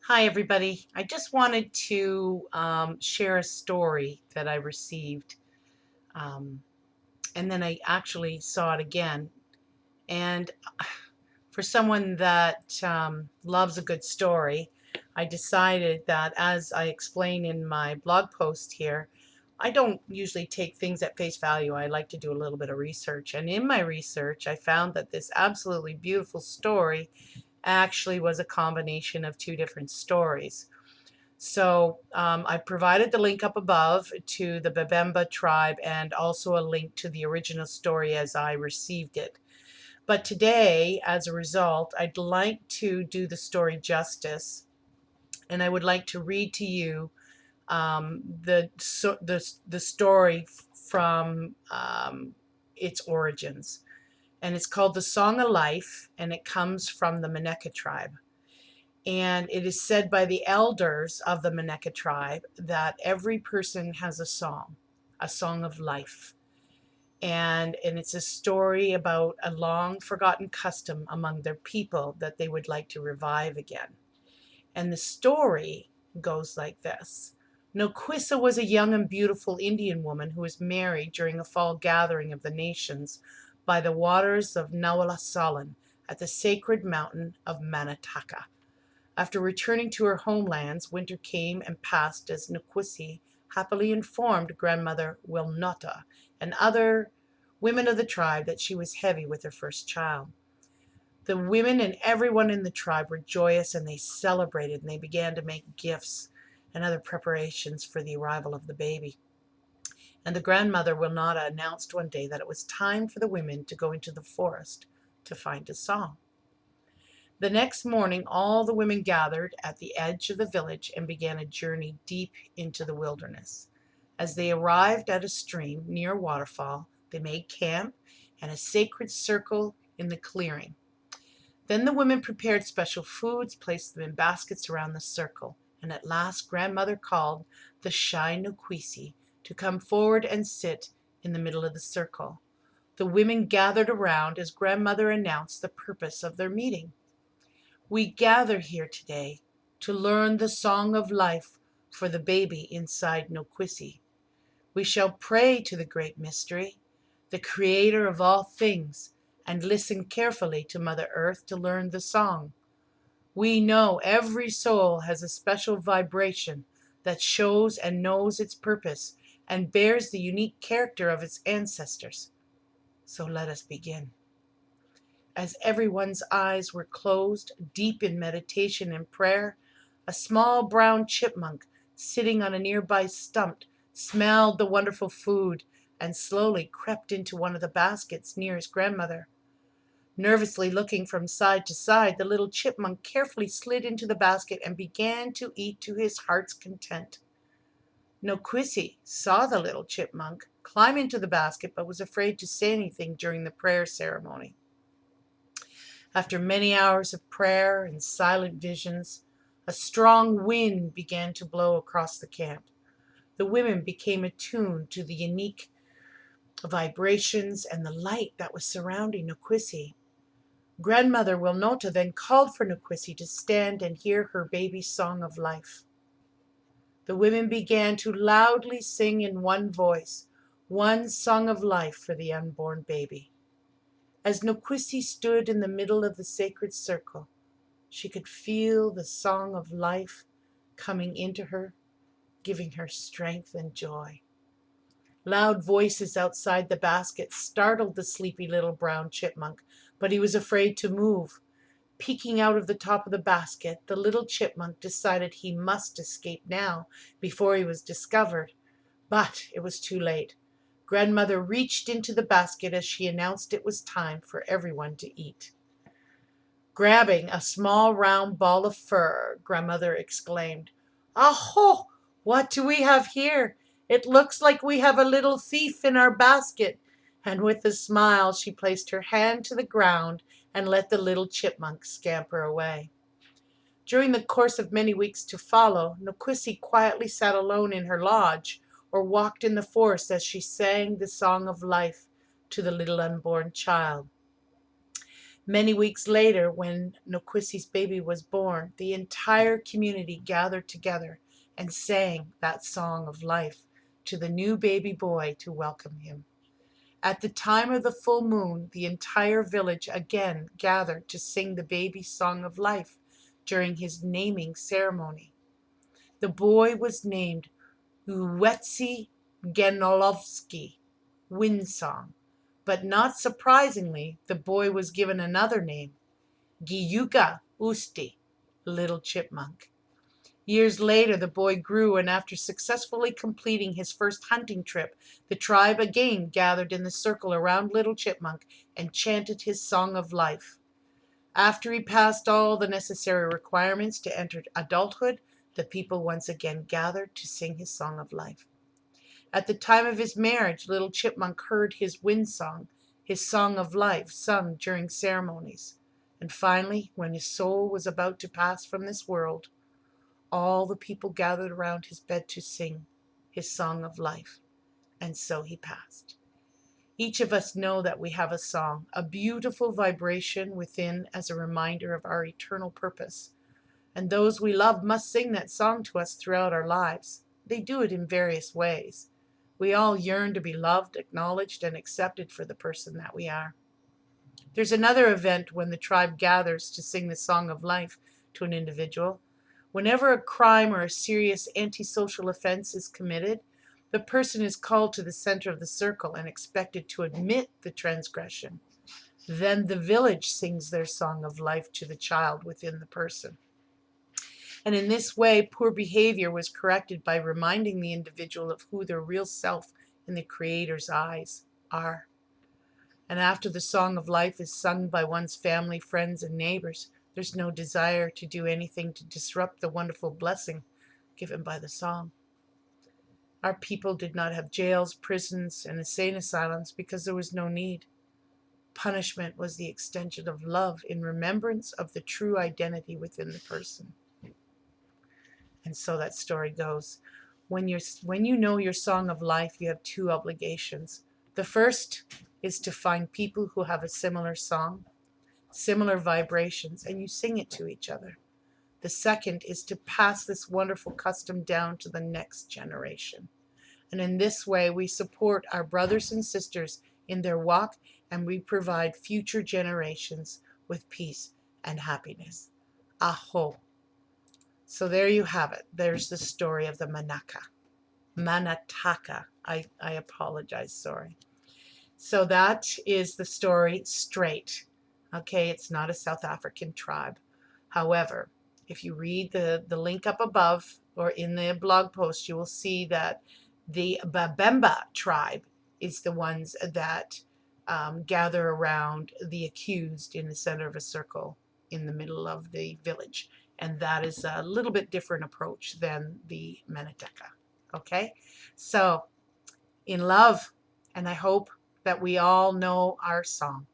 Hi, everybody. I just wanted to share a story that I received, um, and then I actually saw it again. And for someone that loves a good story, I decided that, as I explain in my blog post here, I don't usually take things at face value. I like to do a little bit of research. And in my research, I found that this absolutely beautiful story actually was a combination of two different stories. So I provided the link up above to the Babemba tribe and also a link to the original story as I received it. But today, as a result, I'd like to do the story justice, and I would like to read to you the story from its origins. And it's called The Song of Life, and it comes from the Maneka tribe. And it is said by the elders of the Maneka tribe that every person has a song of life. And it's a story about a long forgotten custom among their people that they would like to revive again. And the story goes like this. Noquissa was a young and beautiful Indian woman who was married during a fall gathering of the nations by the waters of Nawalasalan at the sacred mountain of Manataka. After returning to her homelands, winter came and passed as Nukwisi happily informed grandmother Wilnota and other women of the tribe that she was heavy with her first child. The women and everyone in the tribe were joyous, and they celebrated, and they began to make gifts and other preparations for the arrival of the baby. And the grandmother Wilnota announced one day that it was time for the women to go into the forest to find a song. The next morning all the women gathered at the edge of the village and began a journey deep into the wilderness. As they arrived at a stream near a waterfall, they made camp and a sacred circle in the clearing. Then the women prepared special foods, placed them in baskets around the circle, and at last grandmother called the shy Nukwisi to come forward and sit in the middle of the circle. The women gathered around as grandmother announced the purpose of their meeting. We gather here today to learn the song of life for the baby inside Nokwisi. We shall pray to the great mystery, the creator of all things, and listen carefully to Mother Earth to learn the song. We know every soul has a special vibration that shows and knows its purpose and bears the unique character of its ancestors. So let us begin. As everyone's eyes were closed, deep in meditation and prayer, a small brown chipmunk sitting on a nearby stump smelled the wonderful food and slowly crept into one of the baskets near his grandmother. Nervously looking from side to side, the little chipmunk carefully slid into the basket and began to eat to his heart's content. Nokwisi saw the little chipmunk climb into the basket but was afraid to say anything during the prayer ceremony. After many hours of prayer and silent visions, a strong wind began to blow across the camp. The women became attuned to the unique vibrations and the light that was surrounding Nokwisi. Grandmother Wilnota then called for Nokwisi to stand and hear her baby's song of life. The women began to loudly sing in one voice, one song of life for the unborn baby. As Nokwisi stood in the middle of the sacred circle, she could feel the song of life coming into her, giving her strength and joy. Loud voices outside the basket startled the sleepy little brown chipmunk, but he was afraid to move. Peeking out of the top of the basket, the little chipmunk decided he must escape now before he was discovered. But it was too late. Grandmother reached into the basket as she announced it was time for everyone to eat. Grabbing a small round ball of fur, grandmother exclaimed, "Aho! What do we have here? It looks like we have a little thief in our basket." And with a smile she placed her hand to the ground and let the little chipmunk scamper away. During the course of many weeks to follow, Nokwisi quietly sat alone in her lodge or walked in the forest as she sang the song of life to the little unborn child. Many weeks later, when Nokwisi's baby was born, the entire community gathered together and sang that song of life to the new baby boy to welcome him. At the time of the full moon, the entire village again gathered to sing the baby's song of life during his naming ceremony. The boy was named Uwetsi Genolovsky, Windsong, but not surprisingly, the boy was given another name, Giyuga Usti, Little Chipmunk. Years later, the boy grew, and after successfully completing his first hunting trip, the tribe again gathered in the circle around Little Chipmunk and chanted his song of life. After he passed all the necessary requirements to enter adulthood, the people once again gathered to sing his song of life. At the time of his marriage, Little Chipmunk heard his wind song, his song of life, sung during ceremonies. And finally, when his soul was about to pass from this world, all the people gathered around his bed to sing his song of life. And so he passed. Each of us know that we have a song, a beautiful vibration within as a reminder of our eternal purpose. And those we love must sing that song to us throughout our lives. They do it in various ways. We all yearn to be loved, acknowledged, and accepted for the person that we are. There's another event when the tribe gathers to sing the song of life to an individual. Whenever a crime or a serious antisocial offense is committed, the person is called to the center of the circle and expected to admit the transgression. Then the village sings their song of life to the child within the person. And in this way, poor behavior was corrected by reminding the individual of who their real self in the Creator's eyes are. And after the song of life is sung by one's family, friends, and neighbors, there's no desire to do anything to disrupt the wonderful blessing given by the song. Our people did not have jails, prisons, and insane asylums because there was no need. Punishment was the extension of love in remembrance of the true identity within the person. And so that story goes. When you know your song of life, you have two obligations. The first is to find people who have a similar song, similar vibrations, and you sing it to each other. The second is to pass this wonderful custom down to the next generation. And in this way, we support our brothers and sisters in their walk, and we provide future generations with peace and happiness. Aho. So there you have it. There's the story of the Manataka. I apologize, sorry. So that is the story straight. Okay, it's not a South African tribe. However, if you read the link up above or in the blog post, you will see that the Babemba tribe is the ones that gather around the accused in the center of a circle in the middle of the village. And that is a little bit different approach than the Manataka. Okay? So, in love, and I hope that we all know our song.